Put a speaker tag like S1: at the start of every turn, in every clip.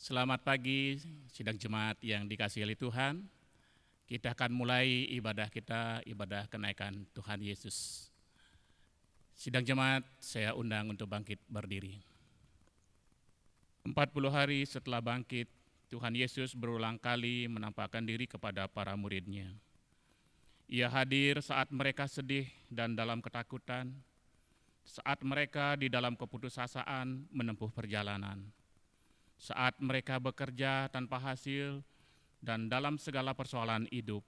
S1: Selamat pagi, sidang jemaat yang dikasihi oleh Tuhan. Kita akan mulai ibadah kita, ibadah kenaikan Tuhan Yesus. Sidang jemaat, saya undang untuk bangkit berdiri. 40 hari setelah bangkit, Tuhan Yesus berulang kali menampakkan diri kepada para murid-Nya. Ia hadir saat mereka sedih dan dalam ketakutan, saat mereka di dalam keputusasaan menempuh perjalanan, saat mereka bekerja tanpa hasil dan dalam segala persoalan hidup.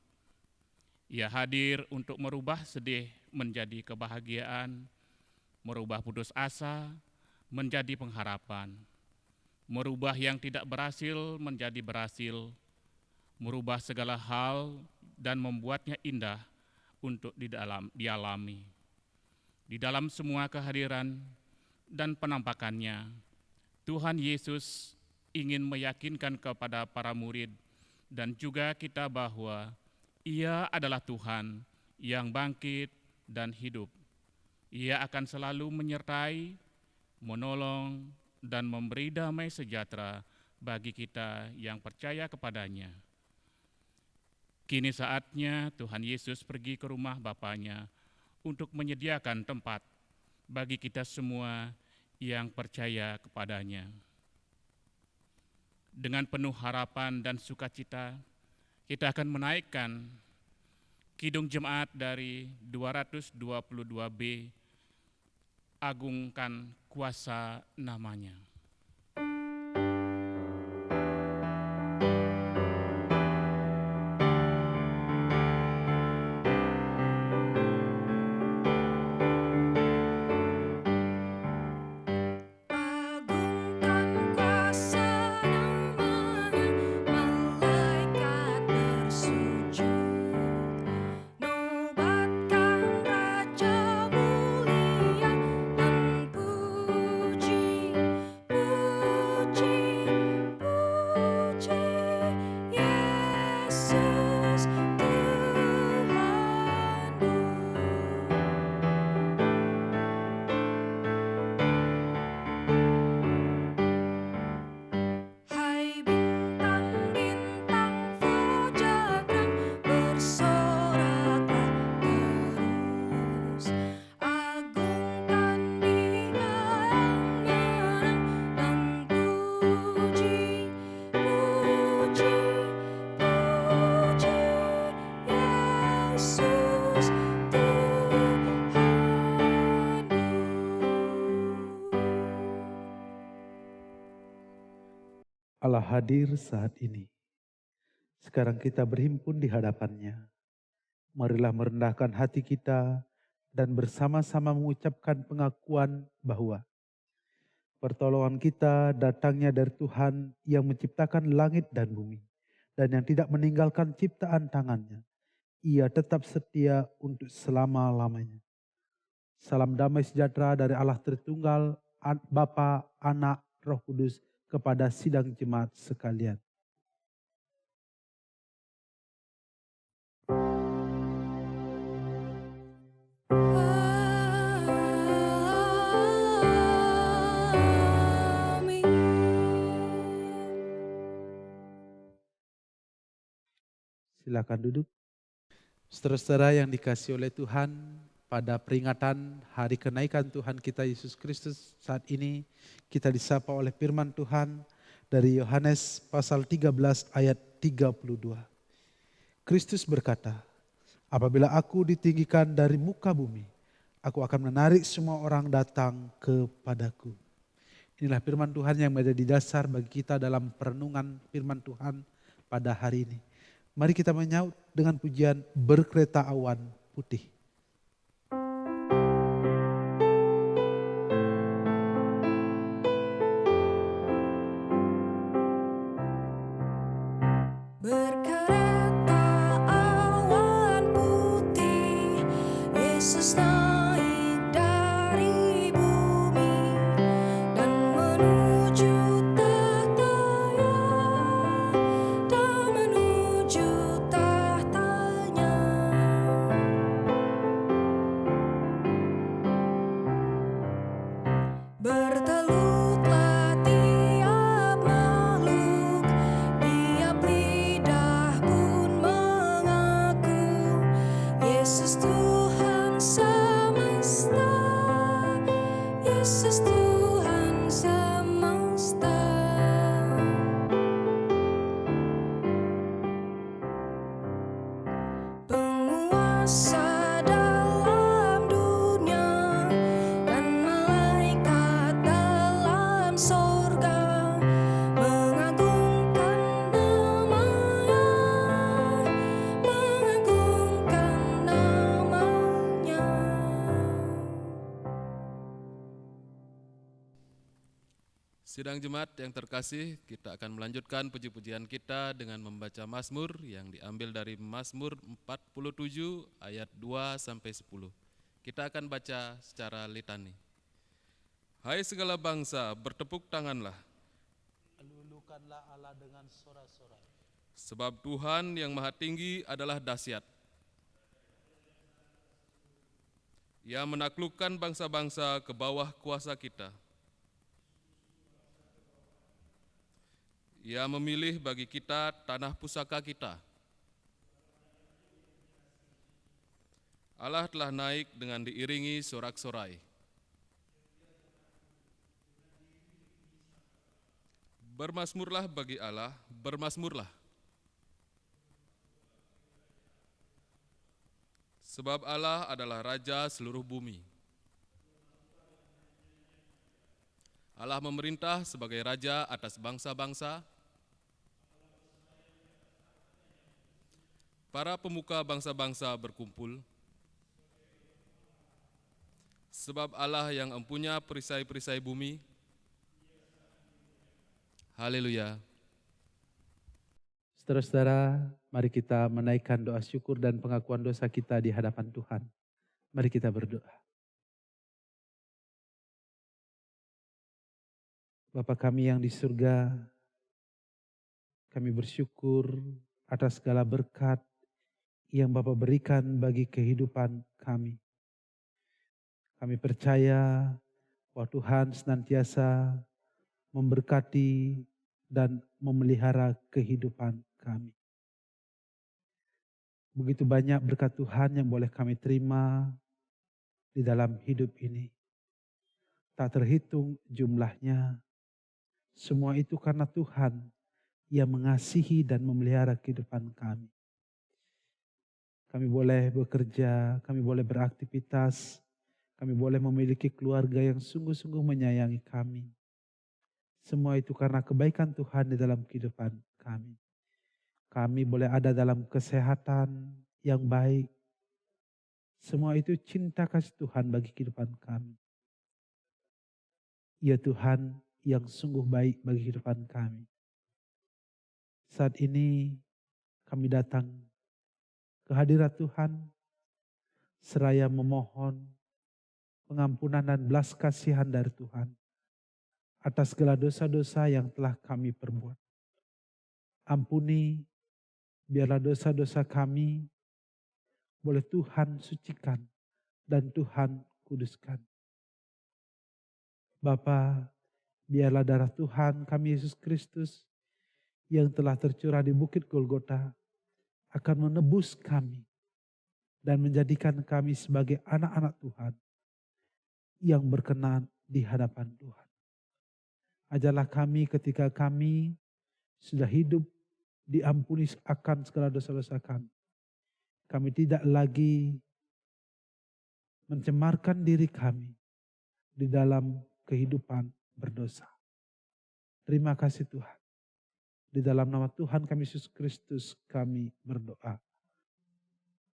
S1: Ia hadir untuk merubah sedih menjadi kebahagiaan, merubah putus asa menjadi pengharapan, merubah yang tidak berhasil menjadi berhasil, merubah segala hal dan membuatnya indah untuk dialami. Di dalam semua kehadiran dan penampakannya, Tuhan Yesus ingin meyakinkan kepada para murid dan juga kita bahwa Ia adalah Tuhan yang bangkit dan hidup. Ia akan selalu menyertai, menolong, dan memberi damai sejahtera bagi kita yang percaya kepadanya. Kini saatnya Tuhan Yesus pergi ke rumah Bapanya untuk menyediakan tempat bagi kita semua yang percaya kepadanya. Dengan penuh harapan dan sukacita, kita akan menaikkan Kidung Jemaat dari 222B, Agungkan Kuasa Namanya.
S2: Allah hadir saat ini. Sekarang kita berhimpun di hadapannya. Marilah merendahkan hati kita dan bersama-sama mengucapkan pengakuan bahwa pertolongan kita datangnya dari Tuhan yang menciptakan langit dan bumi dan yang tidak meninggalkan ciptaan tangannya. Ia tetap setia untuk selama-lamanya. Salam damai sejahtera dari Allah Tritunggal, Bapa, Anak, Roh Kudus, kepada sidang jemaat sekalian. Silakan duduk. Saudara-saudara yang dikasihi oleh Tuhan, pada peringatan hari kenaikan Tuhan kita Yesus Kristus saat ini, kita disapa oleh firman Tuhan dari Yohanes pasal 13 ayat 32. Kristus berkata, apabila aku ditinggikan dari muka bumi, aku akan menarik semua orang datang kepadaku. Inilah firman Tuhan yang menjadi dasar bagi kita dalam perenungan firman Tuhan pada hari ini. Mari kita menyaut dengan pujian Berkereta Awan Putih.
S3: Bertelutlah tiap makhluk berkuasa dalam dunia dan malaikat dalam sorga mengagungkan namanya, mengagungkan namanya.
S4: Sidang jemaat yang terkasih, kita akan melanjutkan puji-pujian kita dengan membaca Mazmur yang diambil dari Mazmur 47 ayat 2 sampai 10. Kita akan baca secara litani. Hai segala bangsa, bertepuk tanganlah,
S2: Lulukanlah Allah dengan sorak-sorai.
S4: sebab Tuhan yang Maha Tinggi adalah dahsyat. Ia menaklukkan bangsa-bangsa ke bawah kuasa kita. Ia memilih bagi kita tanah pusaka kita. Allah telah naik dengan diiringi sorak-sorai. Bermazmurlah bagi Allah, bermazmurlah. Sebab Allah adalah Raja seluruh bumi. Allah memerintah sebagai Raja atas bangsa-bangsa. Para pemuka bangsa-bangsa berkumpul, sebab Allah yang empunya perisai-perisai bumi. Haleluya.
S2: Saudara-saudara, mari kita menaikkan doa syukur dan pengakuan dosa kita di hadapan Tuhan. Mari kita berdoa. Bapa kami yang di surga, kami bersyukur atas segala berkat yang Bapa berikan bagi kehidupan kami. Kami percaya bahwa Tuhan senantiasa memberkati dan memelihara kehidupan kami. Begitu banyak berkat Tuhan yang boleh kami terima di dalam hidup ini. Tak terhitung jumlahnya. Semua itu karena Tuhan yang mengasihi dan memelihara kehidupan kami. Kami boleh bekerja, kami boleh beraktivitas, kami boleh memiliki keluarga yang sungguh-sungguh menyayangi kami. Semua itu karena kebaikan Tuhan di dalam kehidupan kami. Kami boleh ada dalam kesehatan yang baik. Semua itu cinta kasih Tuhan bagi kehidupan kami. Ya Tuhan yang sungguh baik bagi kehidupan kami. Saat ini kami datang ke hadirat Tuhan, seraya memohon pengampunan dan belas kasihan dari Tuhan atas segala dosa-dosa yang telah kami perbuat. Ampuni, biarlah dosa-dosa kami boleh Tuhan sucikan dan Tuhan kuduskan. Bapa, biarlah darah Tuhan kami Yesus Kristus yang telah tercurah di Bukit Golgota akan menebus kami dan menjadikan kami sebagai anak-anak Tuhan yang berkenan di hadapan Tuhan. Ajarlah kami ketika kami sudah hidup diampuni akan segala dosa-dosa kami. Kami tidak lagi mencemarkan diri kami di dalam kehidupan berdosa. Terima kasih Tuhan. Di dalam nama Tuhan kami Yesus Kristus kami berdoa.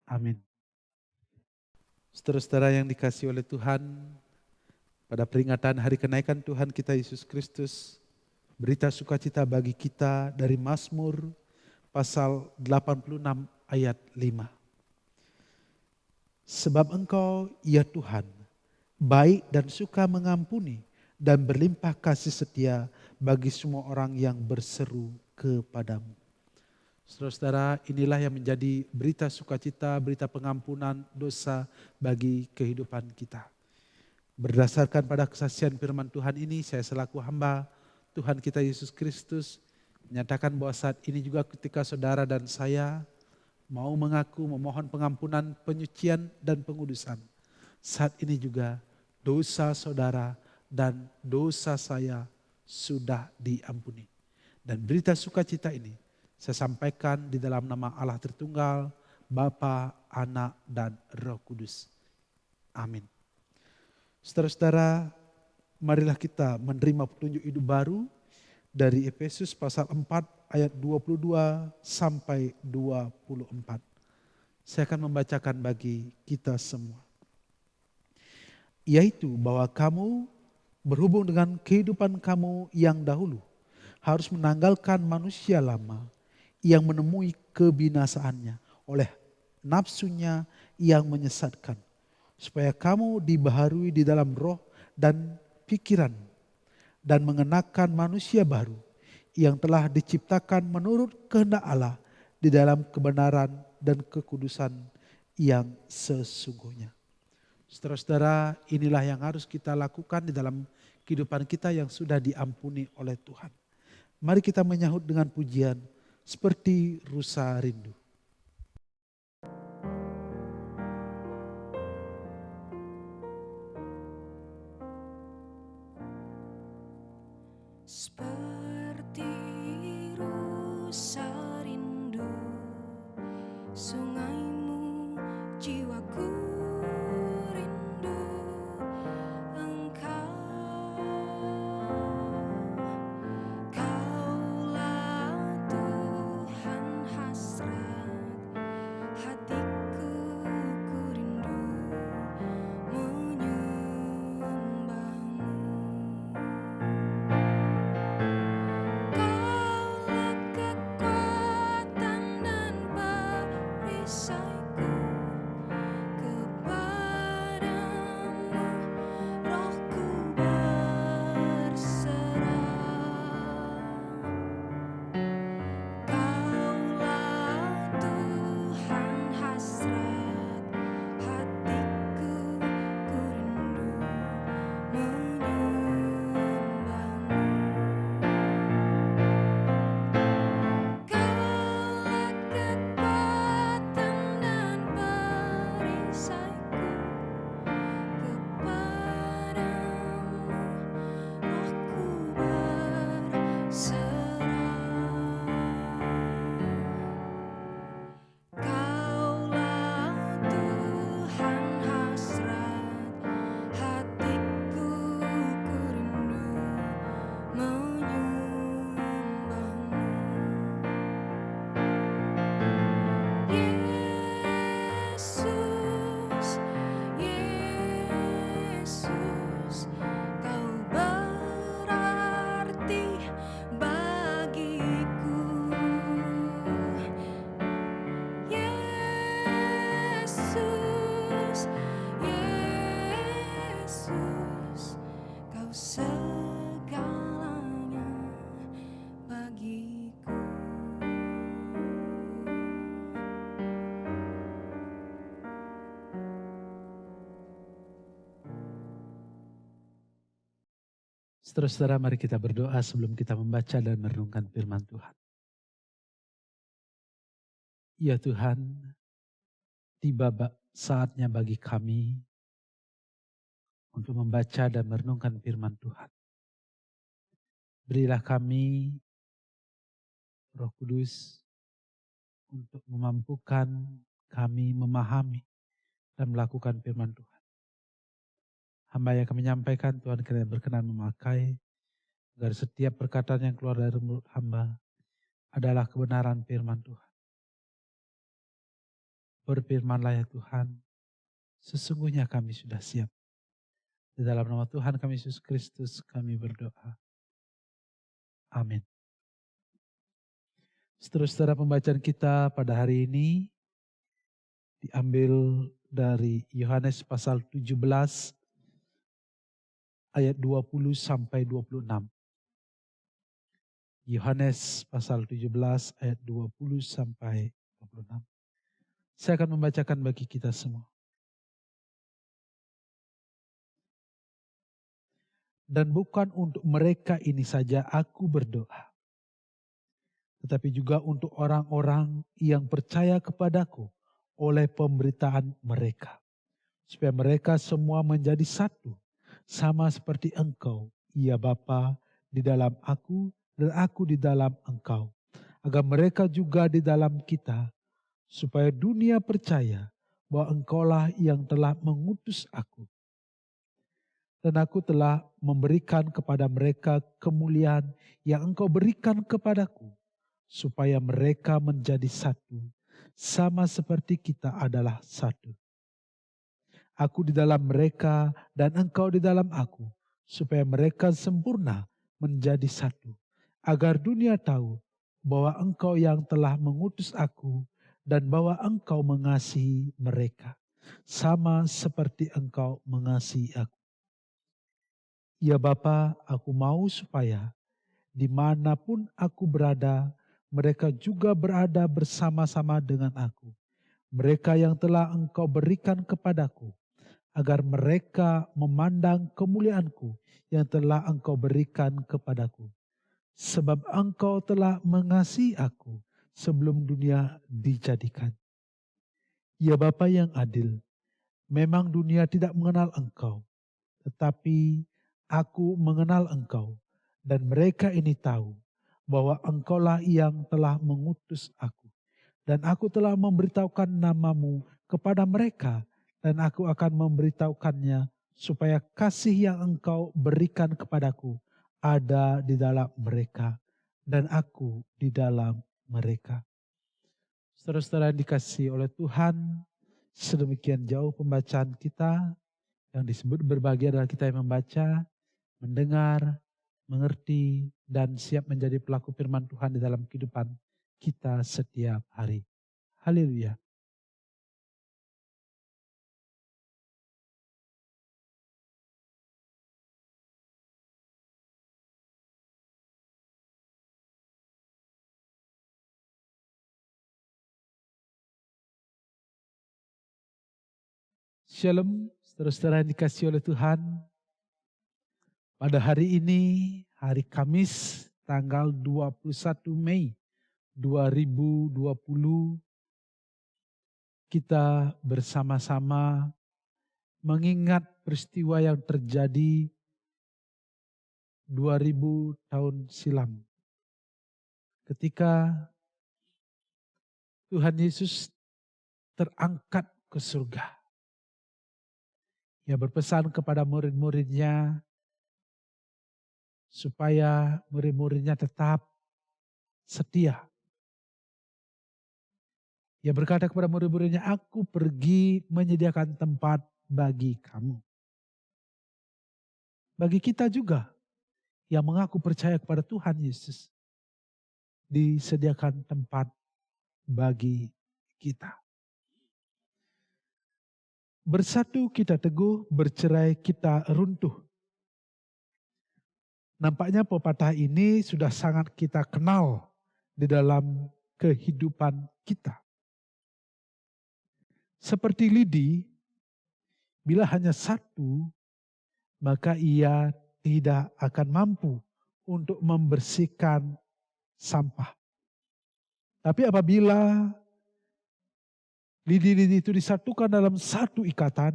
S2: Amin. Saudara-saudara yang dikasihi oleh Tuhan, pada peringatan hari kenaikan Tuhan kita Yesus Kristus, berita sukacita bagi kita dari Mazmur pasal 86 ayat 5. Sebab Engkau, ya Tuhan, baik dan suka mengampuni dan berlimpah kasih setia bagi semua orang yang berseru kepadamu. Saudara-saudara, inilah yang menjadi berita sukacita, berita pengampunan dosa bagi kehidupan kita. Berdasarkan pada kesaksian firman Tuhan ini, saya selaku hamba Tuhan kita Yesus Kristus menyatakan bahwa saat ini juga ketika saudara dan saya mau mengaku memohon pengampunan, penyucian dan pengudusan, saat ini juga dosa saudara dan dosa saya sudah diampuni. Dan berita sukacita ini saya sampaikan di dalam nama Allah Tritunggal, Bapa, Anak, dan Roh Kudus. Amin. Saudara-saudara, marilah kita menerima petunjuk hidup baru dari Efesus pasal 4 ayat 22 sampai 24. Saya akan membacakan bagi kita semua. Yaitu bahwa kamu berhubung dengan kehidupan kamu yang dahulu harus menanggalkan manusia lama yang menemui kebinasaannya oleh nafsunya yang menyesatkan, supaya kamu dibaharui di dalam roh dan pikiran dan mengenakan manusia baru yang telah diciptakan menurut kehendak Allah di dalam kebenaran dan kekudusan yang sesungguhnya. Saudara-saudara, inilah yang harus kita lakukan di dalam kehidupan kita yang sudah diampuni oleh Tuhan. Mari kita menyahut dengan pujian seperti rusa rindu.
S3: Seperti rusa rindu sungaimu, jiwaku rindu Engkau. Kaulah Tuhan hasrat hatiku, ku rindu menyembahmu. Kaulah kekuatan dan perisaiku, kepadamu rohku berserah. Kaulah Tuhan hasrat hatiku, ku rindu menyembahmu. Kaulah kekuatan dan perisaiku, kepadamu rohku berserah. Kaulah Tuhan hasrat hatiku, ku rindu menyembahmu. Yesus, Yesus, Kau berarti bagiku. Yesus, Yesus, Kau segalanya bagiku.
S2: Saudara-saudara, mari kita berdoa sebelum kita membaca dan merenungkan firman Tuhan. Ya Tuhan, tiba saatnya bagi kami untuk membaca dan merenungkan firman Tuhan. Berilah kami Roh Kudus untuk memampukan kami memahami dan melakukan firman Tuhan. Hamba yang kami menyampaikan, Tuhan kiranya berkenan memakai, agar setiap perkataan yang keluar dari mulut hamba adalah kebenaran firman Tuhan. Berfirmanlah ya Tuhan, sesungguhnya kami sudah siap. Di dalam nama Tuhan kami Yesus Kristus kami berdoa. Amin. Saudara-saudara, pembacaan kita pada hari ini diambil dari Yohanes pasal 17 ayat 20 sampai 26. Yohanes pasal 17 ayat 20 sampai 26. Saya akan membacakan bagi kita semua. Dan bukan untuk mereka ini saja aku berdoa, tetapi juga untuk orang-orang yang percaya kepadaku oleh pemberitaan mereka, supaya mereka semua menjadi satu, sama seperti Engkau, ya Bapa, di dalam aku dan aku di dalam Engkau, agar mereka juga di dalam kita, supaya dunia percaya bahwa Engkaulah yang telah mengutus aku. Dan aku telah memberikan kepada mereka kemuliaan yang Engkau berikan kepadaku, supaya mereka menjadi satu, sama seperti kita adalah satu. Aku di dalam mereka dan Engkau di dalam aku, supaya mereka sempurna menjadi satu, agar dunia tahu bahwa Engkau yang telah mengutus aku dan bahwa Engkau mengasihi mereka, sama seperti Engkau mengasihi aku. Ya Bapa, aku mau supaya dimanapun aku berada, mereka juga berada bersama-sama dengan aku. Mereka yang telah Engkau berikan kepadaku, agar mereka memandang kemuliaanku yang telah Engkau berikan kepadaku. Sebab Engkau telah mengasihi aku sebelum dunia dijadikan. Ya Bapa yang adil, memang dunia tidak mengenal Engkau, tetapi aku mengenal Engkau, dan mereka ini tahu bahwa Engkaulah yang telah mengutus aku. Dan aku telah memberitahukan namamu kepada mereka, dan aku akan memberitahukannya supaya kasih yang Engkau berikan kepadaku ada di dalam mereka, dan aku di dalam mereka. Saudara-saudara yang dikasihi oleh Tuhan, sedemikian jauh pembacaan kita. Yang disebut berbahagia adalah kita yang membaca, mendengar, mengerti, dan siap menjadi pelaku firman Tuhan di dalam kehidupan kita setiap hari. Haleluya. Shalom, saudara-saudara yang dikasihi oleh Tuhan. Pada hari ini, hari Kamis, tanggal 21 Mei 2020, kita bersama-sama mengingat peristiwa yang terjadi 2000 tahun silam. Ketika Tuhan Yesus terangkat ke surga. Ia berpesan kepada murid-muridnya supaya murid-muridnya tetap setia. Ia berkata kepada murid-muridnya, aku pergi menyediakan tempat bagi kamu. Bagi kita juga yang mengaku percaya kepada Tuhan Yesus, disediakan tempat bagi kita. Bersatu kita teguh, bercerai kita runtuh. Nampaknya pepatah ini sudah sangat kita kenal di dalam kehidupan kita. Seperti lidi, bila hanya satu, maka ia tidak akan mampu untuk membersihkan sampah. Tapi apabila lidi-lidi itu disatukan dalam satu ikatan,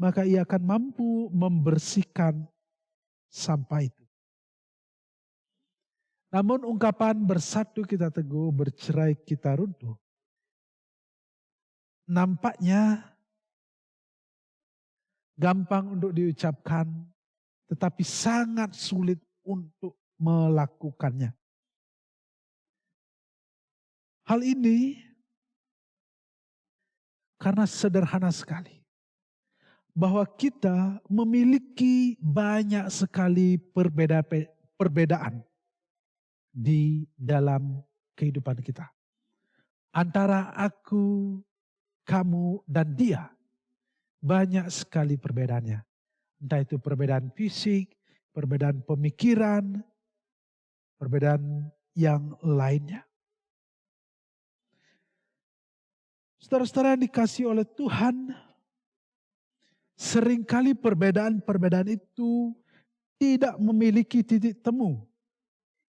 S2: maka ia akan mampu membersihkan sampah itu. Namun ungkapan bersatu kita teguh, bercerai kita runtuh, nampaknya gampang untuk diucapkan, tetapi sangat sulit untuk melakukannya. Hal ini karena sederhana sekali. Bahwa kita memiliki banyak sekali perbedaan di dalam kehidupan kita. Antara aku, kamu, dan dia. Banyak sekali perbedaannya. Entah itu perbedaan fisik, perbedaan pemikiran, perbedaan yang lainnya. Saudara-saudara yang dikasihi oleh Tuhan, seringkali perbedaan-perbedaan itu tidak memiliki titik temu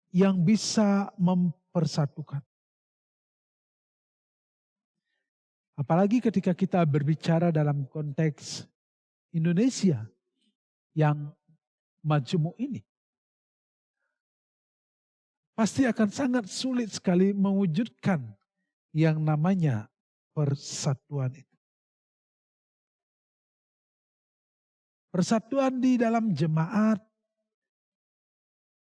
S2: yang bisa mempersatukan. Apalagi ketika kita berbicara dalam konteks Indonesia yang majemuk ini. Pasti akan sangat sulit sekali mewujudkan yang namanya persatuan itu. Persatuan di dalam jemaat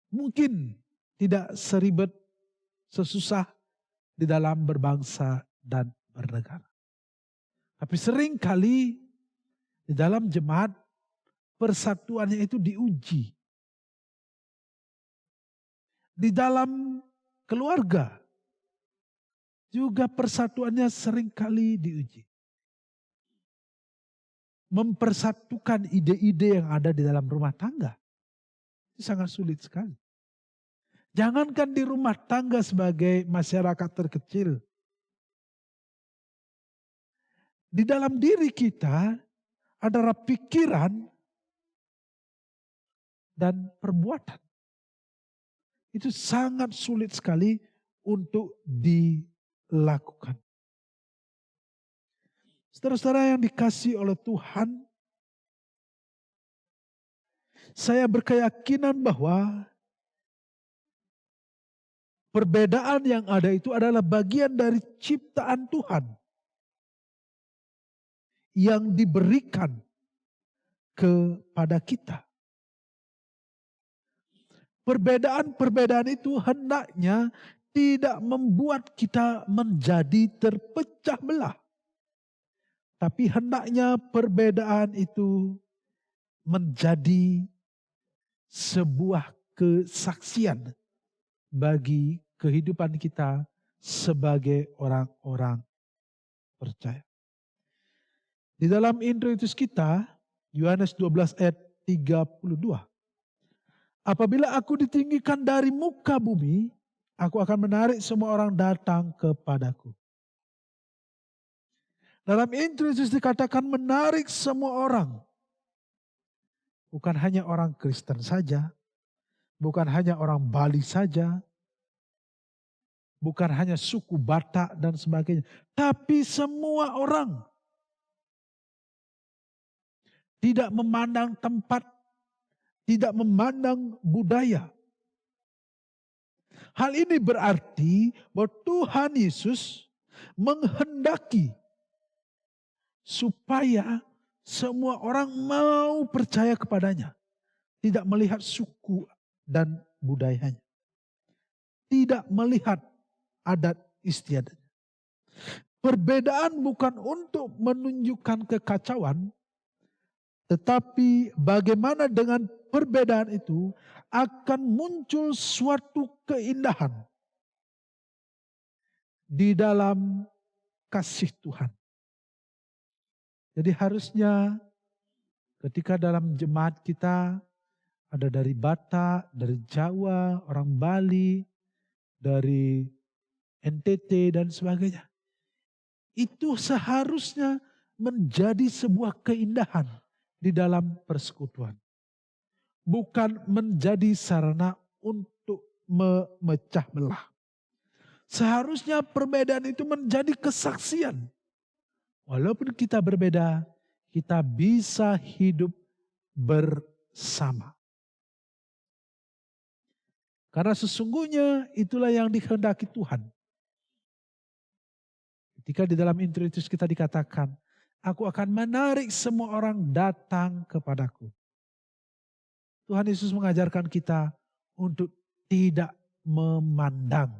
S2: mungkin tidak seribet, sesusah di dalam berbangsa dan bernegara. Tapi sering kali di dalam jemaat persatuannya itu diuji. Di dalam keluarga juga persatuannya sering kali diuji. Mempersatukan ide-ide yang ada di dalam rumah tangga itu sangat sulit sekali. Jangankan di rumah tangga sebagai masyarakat terkecil. Di dalam diri kita adalah pikiran dan perbuatan. Itu sangat sulit sekali untuk dilakukan. Saudara-saudara yang dikasihi oleh Tuhan, saya berkeyakinan bahwa perbedaan yang ada itu adalah bagian dari ciptaan Tuhan yang diberikan kepada kita. Perbedaan-perbedaan itu hendaknya tidak membuat kita menjadi terpecah belah. Tapi hendaknya perbedaan itu menjadi sebuah kesaksian bagi kehidupan kita sebagai orang-orang percaya. Di dalam introitus kita, Yohanes 12 ayat 32. Apabila aku ditinggikan dari muka bumi, aku akan menarik semua orang datang kepadaku. Dalam introitus dikatakan menarik semua orang. Bukan hanya orang Kristen saja. Bukan hanya orang Bali saja. Bukan hanya suku Batak dan sebagainya. Tapi semua orang. Tidak memandang tempat. Tidak memandang budaya. Hal ini berarti bahwa Tuhan Yesus menghendaki supaya semua orang mau percaya kepadanya. Tidak melihat suku dan budayanya. Tidak melihat adat istiadatnya. Perbedaan bukan untuk menunjukkan kekacauan. Tetapi bagaimana dengan perbedaan itu akan muncul suatu keindahan. Di dalam kasih Tuhan. Jadi harusnya ketika dalam jemaat kita ada dari Batak, dari Jawa, orang Bali, dari NTT dan sebagainya. Itu seharusnya menjadi sebuah keindahan di dalam persekutuan. Bukan menjadi sarana untuk memecah belah. Seharusnya perbedaan itu menjadi kesaksian. Walaupun kita berbeda, kita bisa hidup bersama. Karena sesungguhnya itulah yang dikehendaki Tuhan. Ketika di dalam introitus kita dikatakan, aku akan menarik semua orang datang kepadaku. Tuhan Yesus mengajarkan kita untuk tidak memandang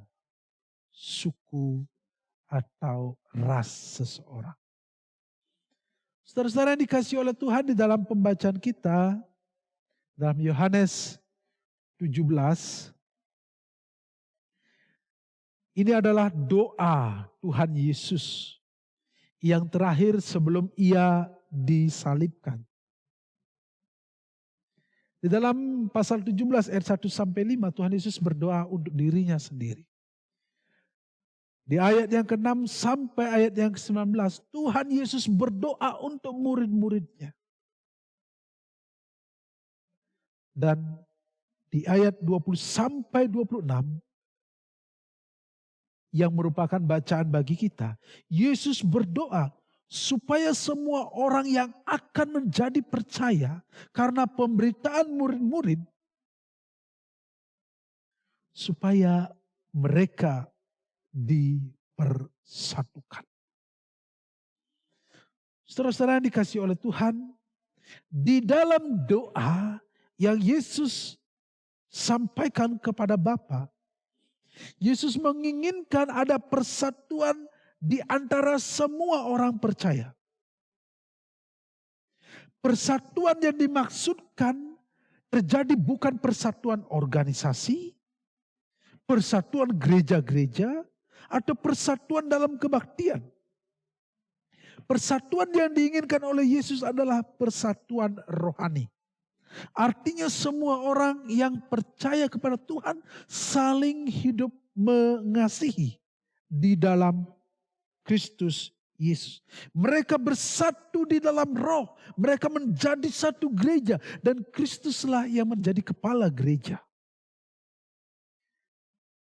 S2: suku atau ras seseorang. Saudara-saudara yang dikasihi oleh Tuhan di dalam pembacaan kita, dalam Yohanes 17, ini adalah doa Tuhan Yesus yang terakhir sebelum ia disalibkan. Di dalam pasal 17 ayat 1-5 Tuhan Yesus berdoa untuk dirinya sendiri. Di ayat yang ke-6 sampai ayat yang ke-19 Tuhan Yesus berdoa untuk murid-muridnya. Dan di ayat 20 sampai 26 yang merupakan bacaan bagi kita, Yesus berdoa supaya semua orang yang akan menjadi percaya karena pemberitaan murid-murid, supaya mereka dipersatukan. Saudara-saudara yang dikasihi oleh Tuhan, Di dalam doa yang Yesus sampaikan kepada Bapa, Yesus menginginkan ada persatuan di antara semua orang percaya. Persatuan yang dimaksudkan terjadi bukan persatuan organisasi, persatuan gereja-gereja, atau persatuan dalam kebaktian. Persatuan yang diinginkan oleh Yesus adalah persatuan rohani. Artinya semua orang yang percaya kepada Tuhan saling hidup mengasihi di dalam Kristus Yesus. Mereka bersatu di dalam roh. Mereka menjadi satu gereja. Dan Kristuslah yang menjadi kepala gereja.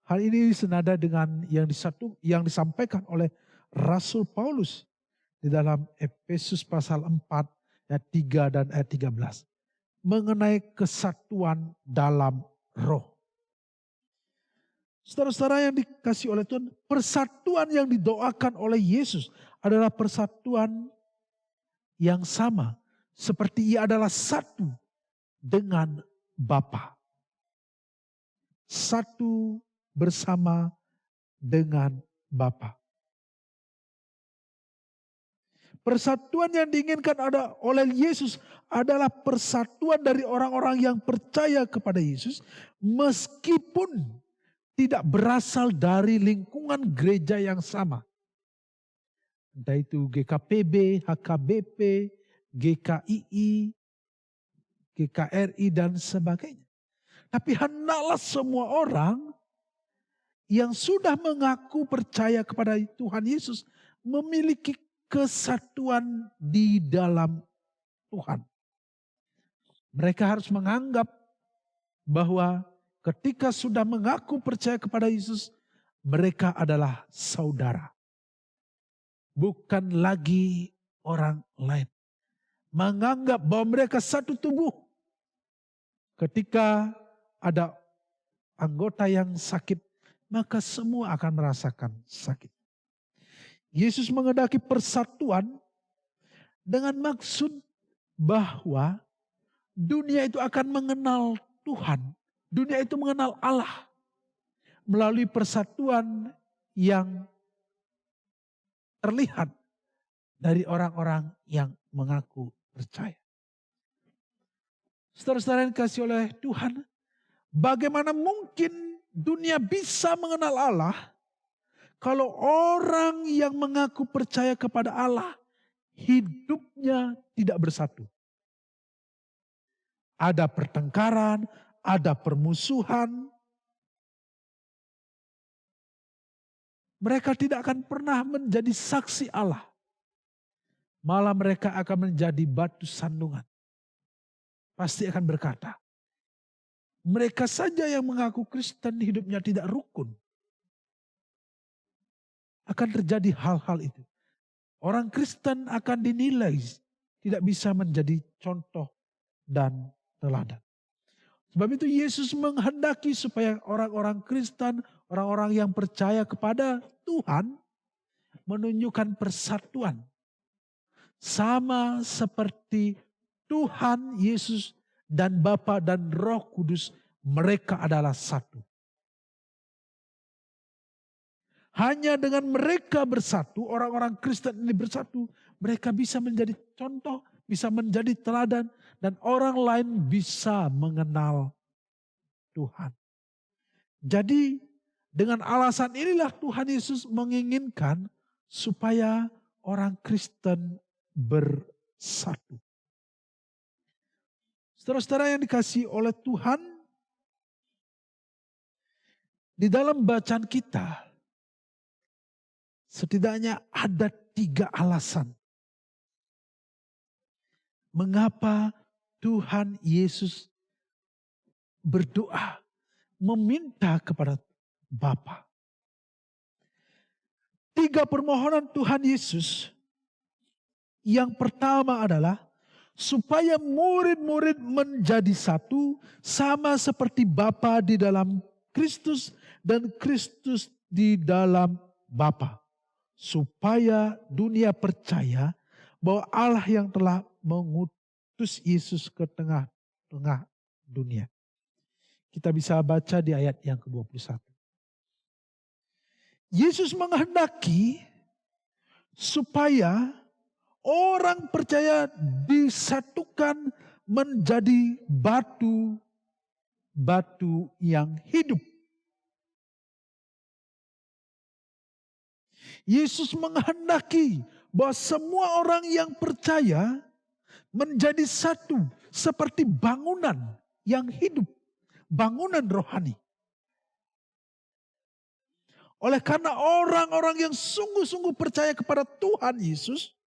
S2: Hal ini senada dengan yang disampaikan oleh Rasul Paulus di dalam Efesus pasal 4 ayat 3 dan ayat 13. Mengenai kesatuan dalam roh. Saudara-saudara yang dikasihi oleh Tuhan, persatuan yang didoakan oleh Yesus adalah persatuan yang sama. Seperti ia adalah satu dengan Bapa. Satu bersama dengan Bapa. Persatuan yang diinginkan oleh Yesus adalah persatuan dari orang-orang yang percaya kepada Yesus meskipun tidak berasal dari lingkungan gereja yang sama. Entah itu GKPB, HKBP, GKII, GKRI dan sebagainya. Tapi hendaklah semua orang yang sudah mengaku percaya kepada Tuhan Yesus memiliki kesatuan di dalam Tuhan. Mereka harus menganggap bahwa ketika sudah mengaku percaya kepada Yesus, mereka adalah saudara. Bukan lagi orang lain. Menganggap bahwa mereka satu tubuh. Ketika ada anggota yang sakit, maka semua akan merasakan sakit. Yesus mengendaki persatuan dengan maksud bahwa dunia itu akan mengenal Tuhan. Dunia itu mengenal Allah melalui persatuan yang terlihat dari orang-orang yang mengaku percaya. Saudara-saudara yang dikasihi oleh Tuhan, bagaimana mungkin dunia bisa mengenal Allah kalau orang yang mengaku percaya kepada Allah hidupnya tidak bersatu? Ada pertengkaran, ada permusuhan. Mereka tidak akan pernah menjadi saksi Allah. Malah mereka akan menjadi batu sandungan. Pasti akan berkata, mereka saja yang mengaku Kristen hidupnya tidak rukun. Akan terjadi hal-hal itu. Orang Kristen akan dinilai tidak bisa menjadi contoh dan teladan. Sebab itu Yesus menghendaki supaya orang-orang Kristen, orang-orang yang percaya kepada Tuhan menunjukkan persatuan. Sama seperti Tuhan Yesus dan Bapa dan Roh Kudus, mereka adalah satu. Hanya dengan mereka bersatu, orang-orang Kristen ini bersatu, mereka bisa menjadi contoh, bisa menjadi teladan, dan orang lain bisa mengenal Tuhan. Jadi dengan alasan inilah Tuhan Yesus menginginkan supaya orang Kristen bersatu. Saudara-saudara yang dikasihi oleh Tuhan, di dalam bacaan kita, setidaknya ada 3 alasan mengapa Tuhan Yesus berdoa, meminta kepada Bapa. 3 permohonan Tuhan Yesus. Yang pertama adalah supaya murid-murid menjadi satu sama seperti Bapa di dalam Kristus dan Kristus di dalam Bapa. Supaya dunia percaya bahwa Allah yang telah mengutus diutus Yesus ke tengah-tengah dunia. Kita bisa baca di ayat yang ke-21. Yesus menghendaki supaya orang percaya disatukan menjadi batu yang hidup. Yesus menghendaki bahwa semua orang yang percaya menjadi satu seperti bangunan yang hidup, bangunan rohani. Oleh karena orang-orang yang sungguh-sungguh percaya kepada Tuhan Yesus,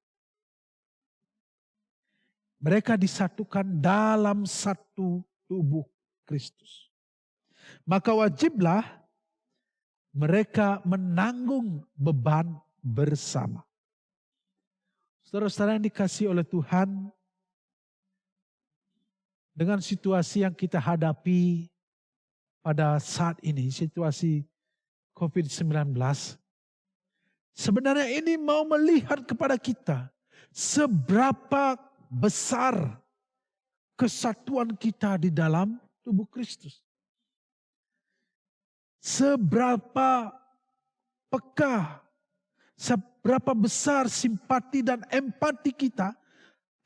S2: mereka disatukan dalam satu tubuh Kristus. Maka wajiblah mereka menanggung beban bersama. Saudara-saudara yang dikasihi oleh Tuhan, dengan situasi yang kita hadapi pada saat ini, situasi COVID-19, sebenarnya ini mau melihat kepada kita seberapa besar kesatuan kita di dalam tubuh Kristus. Seberapa peka, seberapa besar simpati dan empati kita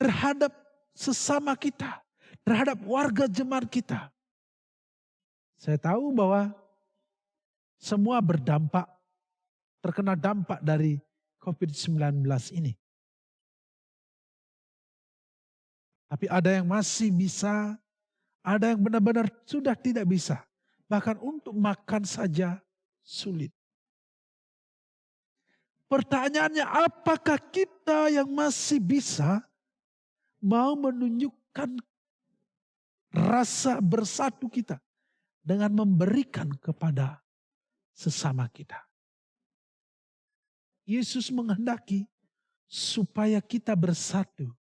S2: terhadap sesama kita, terhadap warga jemaat kita. Saya tahu bahwa semua berdampak, terkena dampak dari COVID-19 ini. Tapi ada yang masih bisa, ada yang benar-benar sudah tidak bisa. Bahkan untuk makan saja sulit. Pertanyaannya, apakah kita yang masih bisa mau menunjukkan rasa bersatu kita dengan memberikan kepada sesama kita? Yesus menghendaki supaya kita bersatu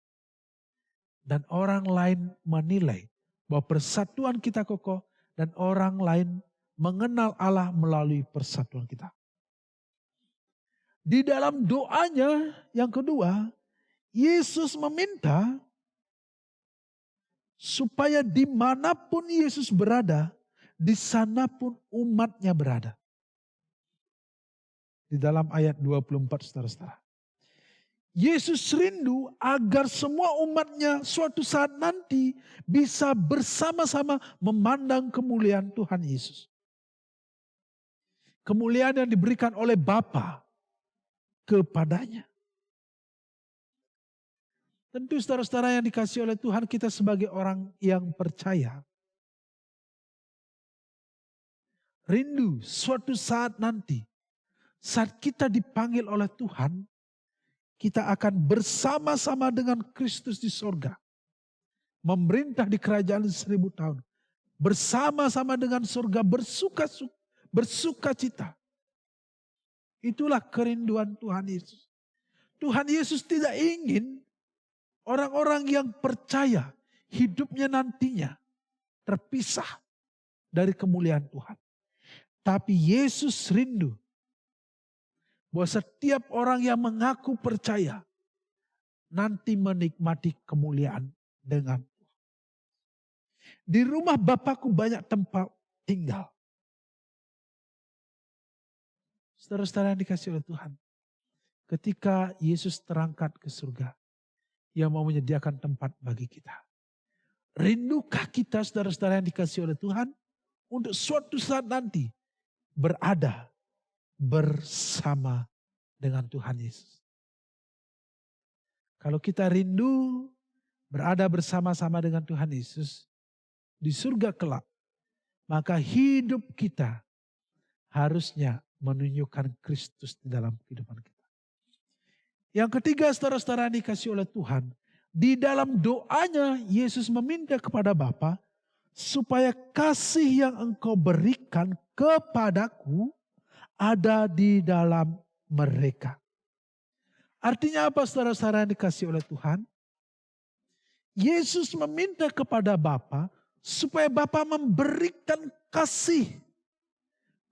S2: dan orang lain menilai bahwa persatuan kita kokoh dan orang lain mengenal Allah melalui persatuan kita. Di dalam doanya yang kedua, Yesus meminta supaya dimanapun Yesus berada, di sana pun umatnya berada. Di dalam ayat 24, saudara-saudara. Yesus rindu agar semua umatnya suatu saat nanti bisa bersama-sama memandang kemuliaan Tuhan Yesus. Kemuliaan yang diberikan oleh Bapa kepadanya. Tentu saudara-saudara yang dikasihi oleh Tuhan, kita sebagai orang yang percaya, rindu suatu saat nanti, saat kita dipanggil oleh Tuhan, kita akan bersama-sama dengan Kristus di sorga. Memerintah di kerajaan 1000 tahun. Bersama-sama dengan sorga bersuka cita. Itulah kerinduan Tuhan Yesus. Tuhan Yesus tidak ingin orang-orang yang percaya hidupnya nantinya terpisah dari kemuliaan Tuhan. Tapi Yesus rindu bahwa setiap orang yang mengaku percaya nanti menikmati kemuliaan dengan Tuhan. Di rumah Bapakku banyak tempat tinggal. Saudara-saudara yang dikasihi oleh Tuhan, ketika Yesus terangkat ke surga, Ia mau menyediakan tempat bagi kita. Rindukah kita, saudara-saudara yang dikasihi oleh Tuhan, untuk suatu saat nanti berada bersama dengan Tuhan Yesus? Kalau kita rindu berada bersama-sama dengan Tuhan Yesus di surga kelak, maka hidup kita harusnya menunjukkan Kristus di dalam kehidupan kita. Yang ketiga, saudara-saudara yang dikasihi oleh Tuhan, di dalam doanya Yesus meminta kepada Bapa supaya kasih yang Engkau berikan kepadaku ada di dalam mereka. Artinya apa, saudara-saudara yang dikasihi oleh Tuhan? Yesus meminta kepada Bapa supaya Bapa memberikan kasih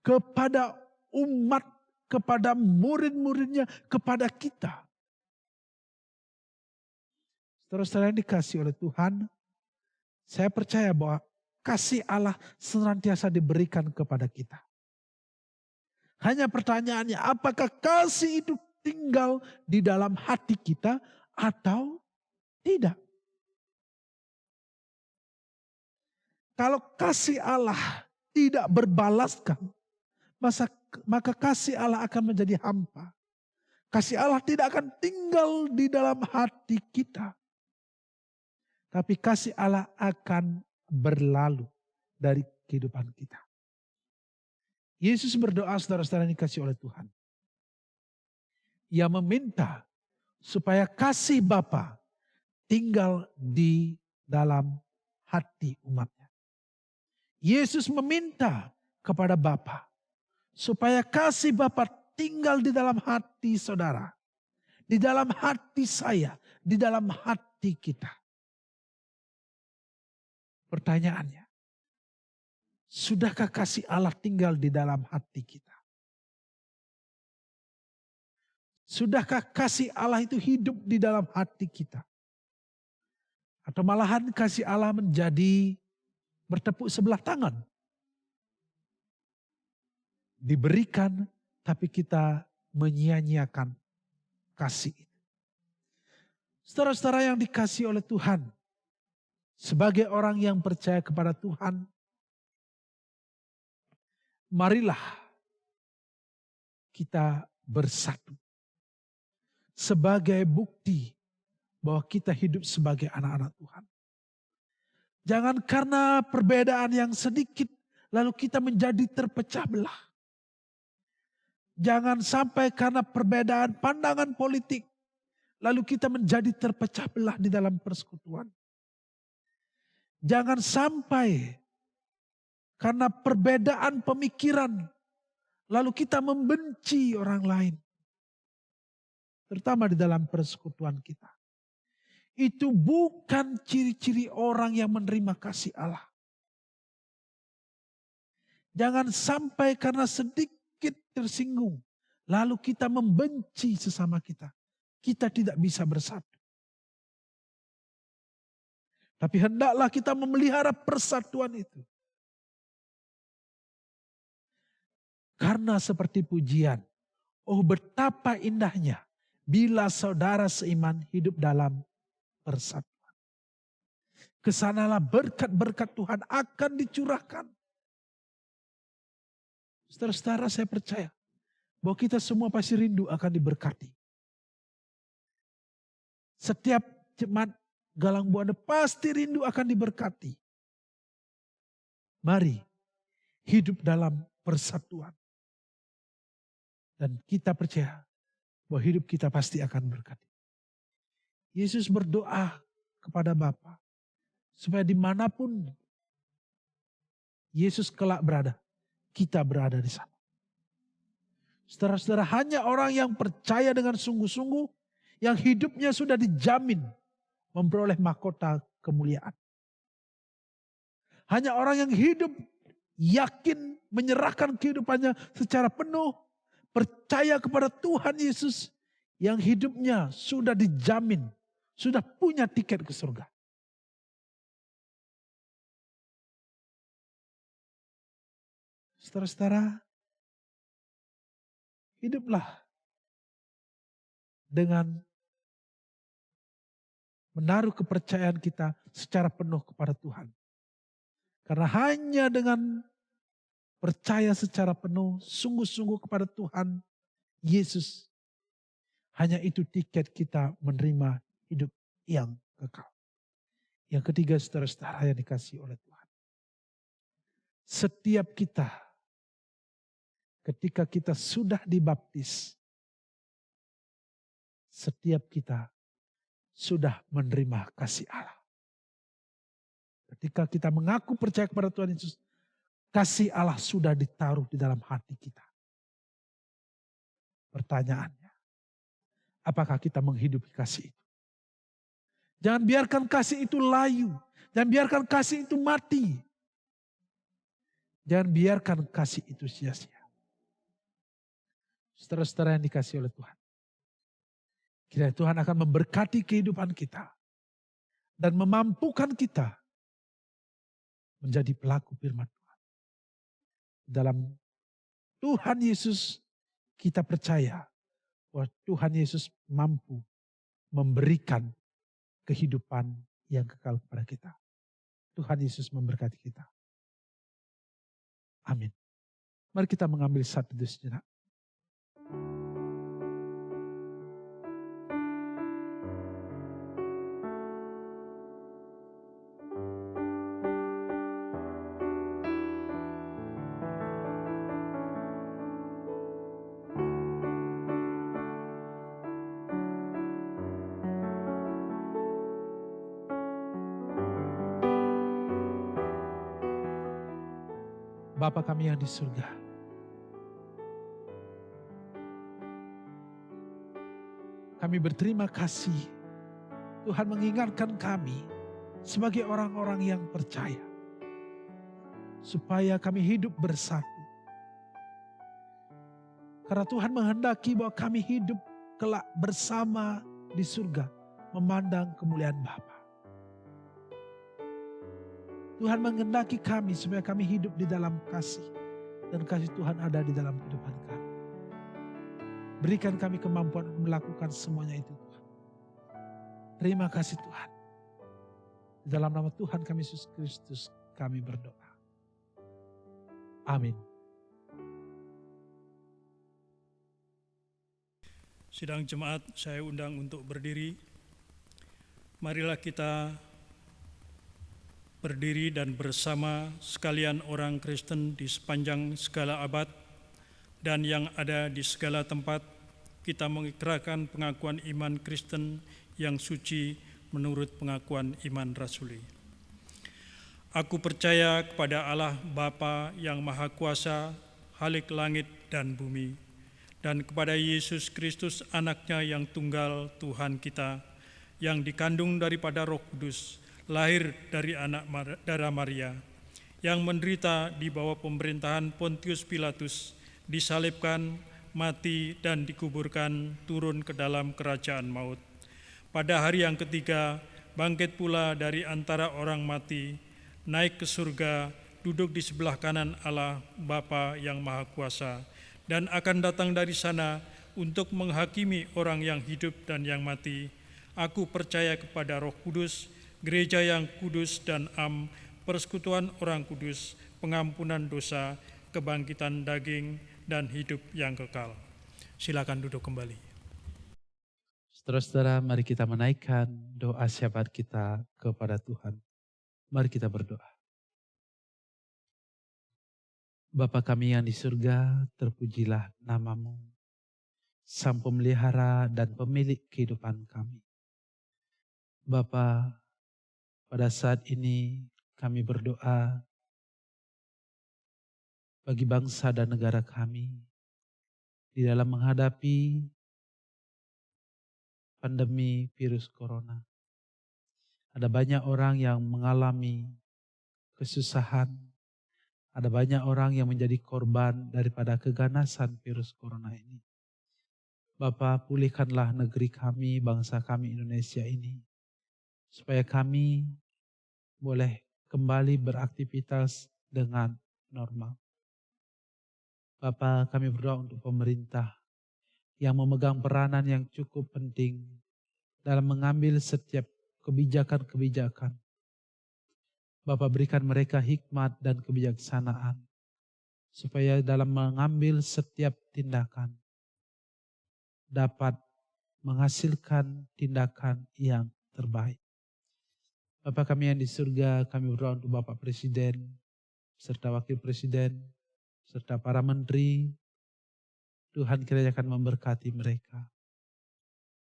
S2: kepada umat, kepada murid-muridnya, kepada kita. Saudara-saudara yang dikasih oleh Tuhan, saya percaya bahwa kasih Allah senantiasa diberikan kepada kita. Hanya pertanyaannya, apakah kasih itu tinggal di dalam hati kita atau tidak? Kalau kasih Allah tidak berbalaskan, maka kasih Allah akan menjadi hampa. Kasih Allah tidak akan tinggal di dalam hati kita. Tapi kasih Allah akan berlalu dari kehidupan kita. Yesus berdoa, saudara-saudara yang dikasih oleh Tuhan. Ia meminta supaya kasih Bapa tinggal di dalam hati umatnya. Yesus meminta kepada Bapa supaya kasih Bapa tinggal di dalam hati saudara, di dalam hati saya, di dalam hati kita. Pertanyaannya, sudahkah kasih Allah tinggal di dalam hati kita? Sudahkah kasih Allah itu hidup di dalam hati kita? Atau malahan kasih Allah menjadi bertepuk sebelah tangan. Diberikan tapi kita menyia-nyiakan kasih itu. Saudara-saudara yang dikasihi oleh Tuhan, sebagai orang yang percaya kepada Tuhan, marilah kita bersatu. Sebagai bukti bahwa kita hidup sebagai anak-anak Tuhan. Jangan karena perbedaan yang sedikit lalu kita menjadi terpecah belah. Jangan sampai karena perbedaan pandangan politik lalu kita menjadi terpecah belah di dalam persekutuan. Jangan sampai karena perbedaan pemikiran lalu kita membenci orang lain. Terutama di dalam persekutuan kita. Itu bukan ciri-ciri orang yang menerima kasih Allah. Jangan sampai karena sedikit tersinggung, lalu kita membenci sesama kita. Kita tidak bisa bersatu. Tapi hendaklah kita memelihara persatuan itu. Karena seperti pujian, oh betapa indahnya bila saudara seiman hidup dalam persatuan. Kesanalah berkat-berkat Tuhan akan dicurahkan. Saudara-saudara, saya percaya bahwa kita semua pasti rindu akan diberkati. Setiap jemaat Galang Buana pasti rindu akan diberkati. Mari hidup dalam persatuan. Dan kita percaya bahwa hidup kita pasti akan berkati. Yesus berdoa kepada Bapa supaya dimanapun Yesus kelak berada, kita berada di sana. Saudara-saudara, hanya orang yang percaya dengan sungguh-sungguh, yang hidupnya sudah dijamin memperoleh mahkota kemuliaan. Hanya orang yang hidup yakin menyerahkan kehidupannya secara penuh, percaya kepada Tuhan Yesus, yang hidupnya sudah dijamin, sudah punya tiket ke surga. Saudara-saudara, hiduplah dengan menaruh kepercayaan kita secara penuh kepada Tuhan. Karena hanya dengan percaya secara penuh, sungguh-sungguh kepada Tuhan Yesus, hanya itu tiket kita menerima hidup yang kekal. Yang ketiga, saudara-saudara yang dikasihi oleh Tuhan. Setiap kita, ketika kita sudah dibaptis, setiap kita sudah menerima kasih Allah. Ketika kita mengaku percaya kepada Tuhan Yesus, kasih Allah sudah ditaruh di dalam hati kita. Pertanyaannya, apakah kita menghidupi kasih itu? Jangan biarkan kasih itu layu. Jangan biarkan kasih itu mati. Jangan biarkan kasih itu sia-sia. Saudara-saudara yang dikasihi oleh Tuhan. Kiranya Tuhan akan memberkati kehidupan kita. dan memampukan kita menjadi pelaku firman Tuhan. Dalam Tuhan Yesus kita percaya bahwa Tuhan Yesus mampu memberikan kehidupan yang kekal kepada kita. Tuhan Yesus memberkati kita. Amin. Mari kita mengambil satu sejenak. Bapa kami yang di surga, kami berterima kasih Tuhan mengingatkan kami sebagai orang-orang yang percaya, supaya kami hidup bersatu. Karena Tuhan menghendaki bahwa kami hidup kelak bersama di surga, memandang kemuliaan Bapa. Tuhan menghendaki kami supaya kami hidup di dalam kasih, dan kasih Tuhan ada di dalam kehidupan kami. Berikan kami kemampuan untuk melakukan semuanya itu, Tuhan. Terima kasih Tuhan. Di dalam nama Tuhan kami Yesus Kristus kami berdoa. Amin.
S5: Sidang jemaat, saya undang untuk berdiri. Marilah kita berdiri dan bersama sekalian orang Kristen di sepanjang segala abad dan yang ada di segala tempat, kita mengikrarkan pengakuan iman Kristen yang suci menurut pengakuan iman rasuli. Aku percaya kepada Allah Bapa yang Maha Kuasa, Khalik langit dan bumi, dan kepada Yesus Kristus anaknya yang tunggal Tuhan kita, yang dikandung daripada Roh Kudus, lahir dari anak darah Maria, yang menderita di bawah pemerintahan Pontius Pilatus, disalibkan, mati dan dikuburkan, turun ke dalam kerajaan maut. Pada hari yang ketiga, bangkit pula dari antara orang mati, naik ke surga, duduk di sebelah kanan Allah Bapa yang Maha Kuasa, dan akan datang dari sana untuk menghakimi orang yang hidup dan yang mati. Aku percaya kepada Roh Kudus, gereja yang kudus dan persekutuan orang kudus, pengampunan dosa, kebangkitan daging, dan hidup yang kekal. Silakan duduk kembali.
S2: Saudara-saudara, mari kita menaikkan doa syafaat kita kepada Tuhan. Mari kita berdoa. Bapa kami yang di surga, terpujilah nama-Mu, Sang Pemelihara dan Pemilik kehidupan kami. Bapa, pada saat ini kami berdoa bagi bangsa dan negara kami di dalam menghadapi pandemi virus corona. Ada banyak orang yang mengalami kesusahan, ada banyak orang yang menjadi korban daripada keganasan virus corona ini. Bapa, pulihkanlah negeri kami, bangsa kami Indonesia ini, supaya kami boleh kembali beraktivitas dengan normal. Bapa, kami berdoa untuk pemerintah yang memegang peranan yang cukup penting dalam mengambil setiap kebijakan-kebijakan. Bapa, berikan mereka hikmat dan kebijaksanaan supaya dalam mengambil setiap tindakan dapat menghasilkan tindakan yang terbaik. Bapa kami yang di surga, kami berdoa untuk Bapak Presiden, serta Wakil Presiden, serta para menteri. Tuhan kiranya akan memberkati mereka.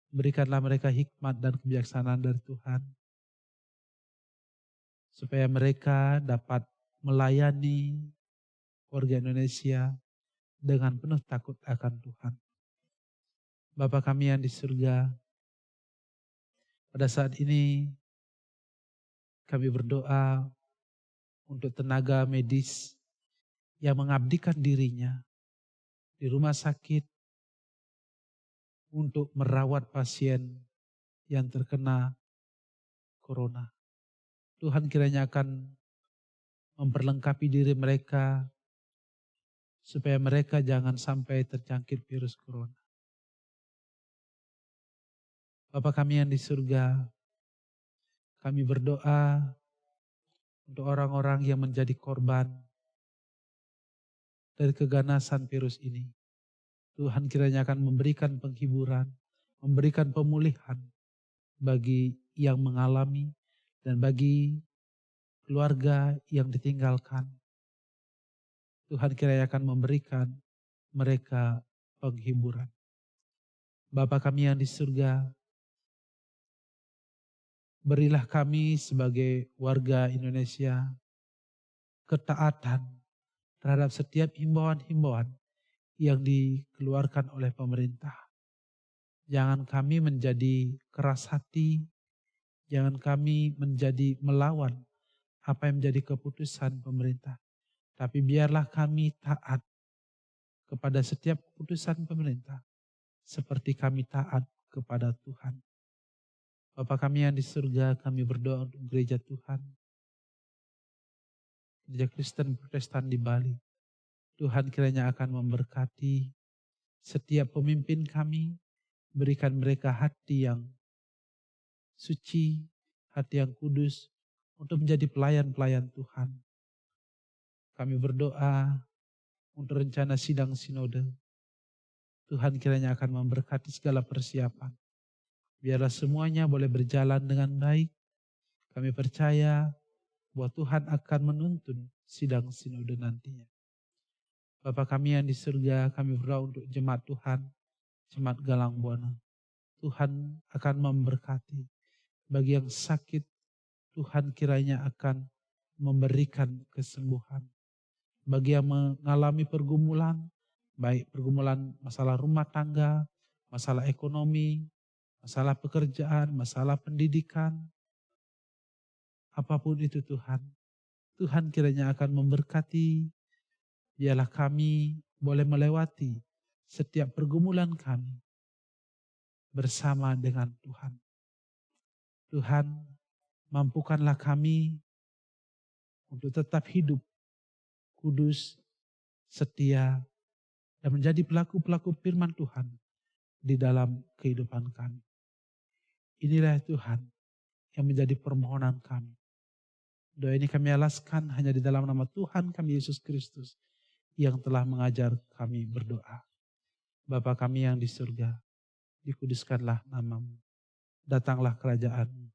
S2: Berikanlah mereka hikmat dan kebijaksanaan dari Tuhan, supaya mereka dapat melayani warga Indonesia dengan penuh takut akan Tuhan. Bapa kami yang di surga, pada saat ini kami berdoa untuk tenaga medis yang mengabdikan dirinya di rumah sakit untuk merawat pasien yang terkena corona. Tuhan kiranya akan memperlengkapi diri mereka supaya mereka jangan sampai terjangkit virus corona. Bapa kami yang di surga, kami berdoa untuk orang-orang yang menjadi korban dari keganasan virus ini. Tuhan kiranya akan memberikan penghiburan, memberikan pemulihan bagi yang mengalami dan bagi keluarga yang ditinggalkan. Tuhan kiranya akan memberikan mereka penghiburan. Bapa kami yang di surga, berilah kami sebagai warga Indonesia ketaatan terhadap setiap himbauan-himbauan yang dikeluarkan oleh pemerintah. Jangan kami menjadi keras hati, jangan kami menjadi melawan apa yang menjadi keputusan pemerintah. Tapi biarlah kami taat kepada setiap keputusan pemerintah, seperti kami taat kepada Tuhan. Bapa kami yang di surga, kami berdoa untuk gereja Tuhan, gereja Kristen Protestan di Bali. Tuhan kiranya akan memberkati setiap pemimpin kami, berikan mereka hati yang suci, hati yang kudus, untuk menjadi pelayan-pelayan Tuhan. Kami berdoa untuk rencana sidang sinode. Tuhan kiranya akan memberkati segala persiapan. Biarlah semuanya boleh berjalan dengan baik. Kami percaya bahwa Tuhan akan menuntun sidang sinode nantinya. Bapa kami yang di surga, kami berdoa untuk jemaat Tuhan, jemaat Galang Buana. Tuhan akan memberkati. Bagi yang sakit, Tuhan kiranya akan memberikan kesembuhan. Bagi yang mengalami pergumulan, baik pergumulan masalah rumah tangga, masalah ekonomi, masalah pekerjaan, masalah pendidikan, apapun itu Tuhan. Tuhan kiranya akan memberkati. Biarlah kami boleh melewati setiap pergumulan kami bersama dengan Tuhan. Tuhan, mampukanlah kami untuk tetap hidup kudus, setia, dan menjadi pelaku-pelaku firman Tuhan di dalam kehidupan kami. Inilah Tuhan yang menjadi permohonan kami. Doa ini kami alaskan hanya di dalam nama Tuhan kami Yesus Kristus yang telah mengajar kami berdoa. Bapa kami yang di surga, dikuduskanlah namamu. Datanglah kerajaan-Mu.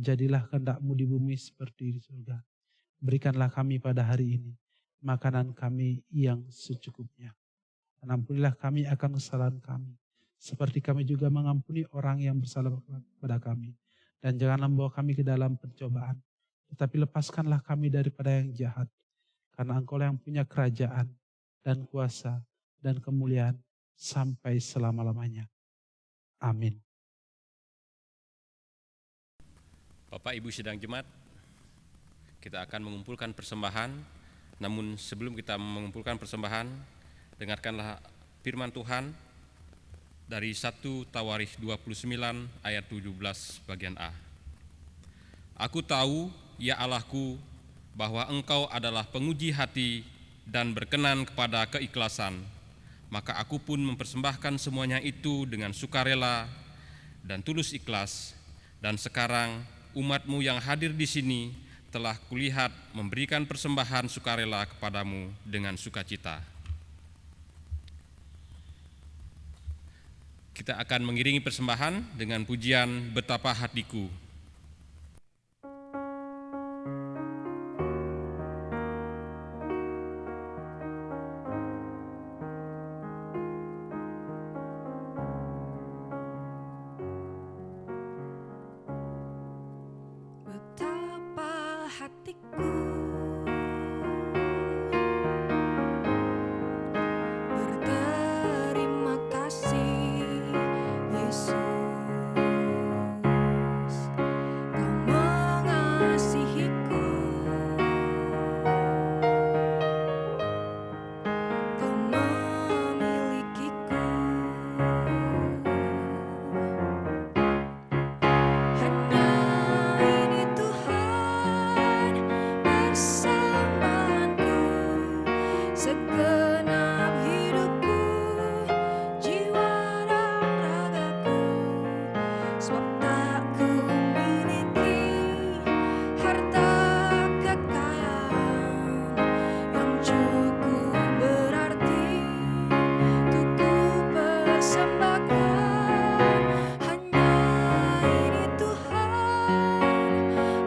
S2: Jadilah kehendak-Mu di bumi seperti di surga. Berikanlah kami pada hari ini makanan kami yang secukupnya. Dan ampunilah kami akan kesalahan kami, seperti kami juga mengampuni orang yang bersalah kepada kami. Dan janganlah membawa kami ke dalam pencobaan, tetapi lepaskanlah kami daripada yang jahat. Karena Engkau yang punya kerajaan dan kuasa dan kemuliaan sampai selama-lamanya. Amin.
S6: Bapak Ibu sidang jemaat, kita akan mengumpulkan persembahan. Namun sebelum kita mengumpulkan persembahan, dengarkanlah firman Tuhan dari 1 Tawarikh 29 ayat 17 bagian A. Aku tahu, ya Allahku, bahwa Engkau adalah penguji hati dan berkenan kepada keikhlasan. Maka aku pun mempersembahkan semuanya itu dengan sukarela dan tulus ikhlas. Dan sekarang umat-Mu yang hadir di sini telah kulihat memberikan persembahan sukarela kepadamu dengan sukacita. Kita akan mengiringi persembahan dengan pujian Betapa Hatiku.
S3: Betapa hatiku berterima kasih, Yesus. persembahkan hanya ini Tuhan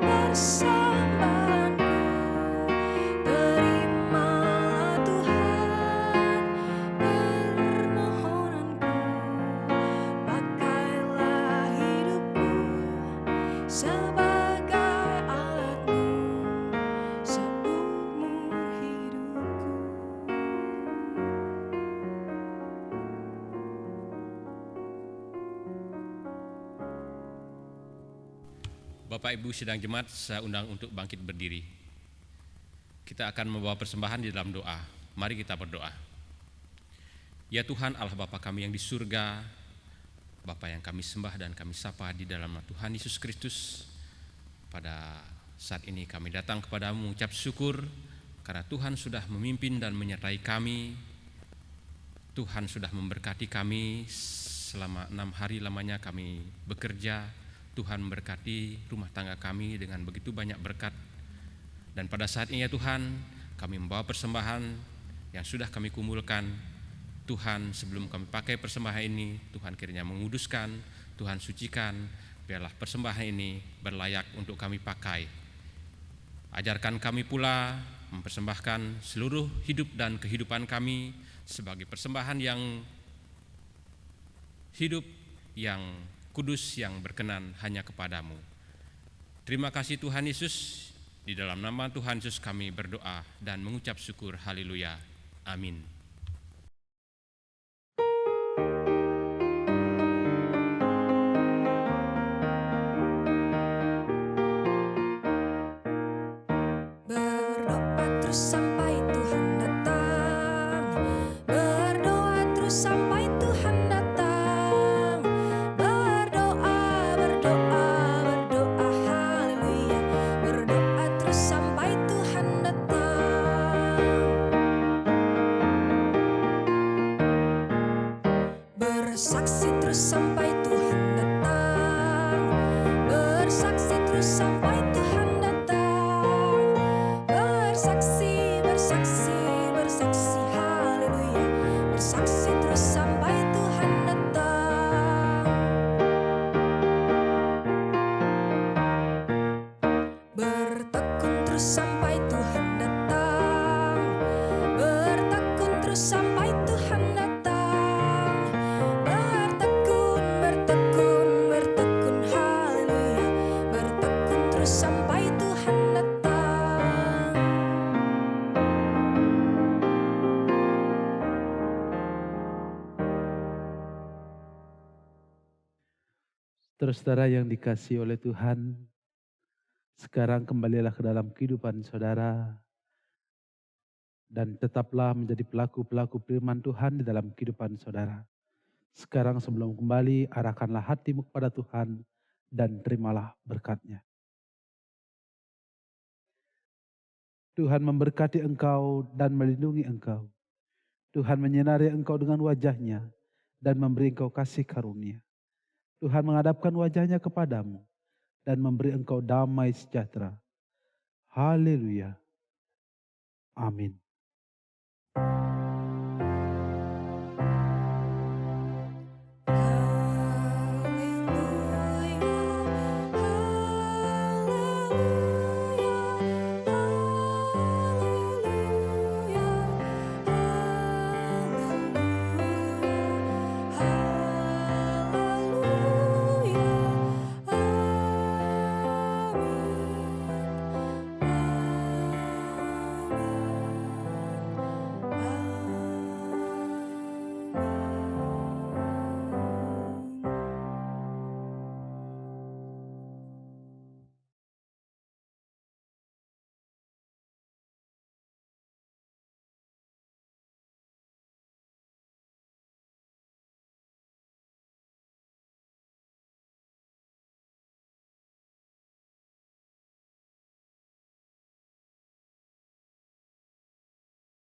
S3: persembahanku. Terimalah Tuhan permohonanku, pakailah hidupku sebagai alatmu seumur hidupku.
S6: Bapak Ibu sidang jemaat, saya undang untuk bangkit berdiri. Kita akan membawa persembahan di dalam doa. Mari kita berdoa. Ya Tuhan Allah Bapa kami yang di surga, Bapa yang kami sembah dan kami sapa di dalam nama Tuhan Yesus Kristus. Pada saat ini kami datang kepadamu mengucap syukur karena Tuhan sudah memimpin dan menyertai kami. Tuhan sudah memberkati kami selama 6 hari lamanya kami bekerja. Tuhan memberkati rumah tangga kami dengan begitu banyak berkat. Dan pada saat ini ya Tuhan, kami membawa persembahan yang sudah kami kumpulkan. Tuhan, sebelum kami pakai persembahan ini, Tuhan kiranya menguduskan, Tuhan sucikan, biarlah persembahan ini berlayak untuk kami pakai. Ajarkan kami pula mempersembahkan seluruh hidup dan kehidupan kami sebagai persembahan yang hidup, yang kudus, yang berkenan hanya kepadamu. Terima kasih Tuhan Yesus, di dalam nama Tuhan Yesus kami berdoa dan mengucap syukur. Haleluya. Amin.
S3: Berdoa terus sampai Tuhan datang. Berdoa terus sampai Tuhan datang. Berdoa, berdoa, berdoa, haleluya. Berdoa terus sampai Tuhan datang. Bersaksi terus sampai Tuhan datang. Bersaksi terus sampai Tuhan datang. Bersaksi, bersaksi, bersaksi, haleluya. Bersaksi terus sampai Tuhan datang. Bertekun terus sampai Tuhan datang. Bertekun terus sampai Tuhan datang. Bertekun, bertekun, bertekun, haleluya. Bertekun terus sampai Tuhan datang.
S2: Saudara-saudara yang dikasihi oleh Tuhan, sekarang kembalilah ke dalam kehidupan saudara dan tetaplah menjadi pelaku-pelaku firman Tuhan di dalam kehidupan saudara. Sekarang sebelum kembali, arahkanlah hatimu kepada Tuhan dan terimalah berkat-Nya. Tuhan memberkati engkau dan melindungi engkau. Tuhan menyinari engkau dengan wajah-Nya dan memberi engkau kasih karunia. Tuhan menghadapkan wajah-Nya kepadamu dan memberi engkau damai sejahtera. Haleluya. Amin.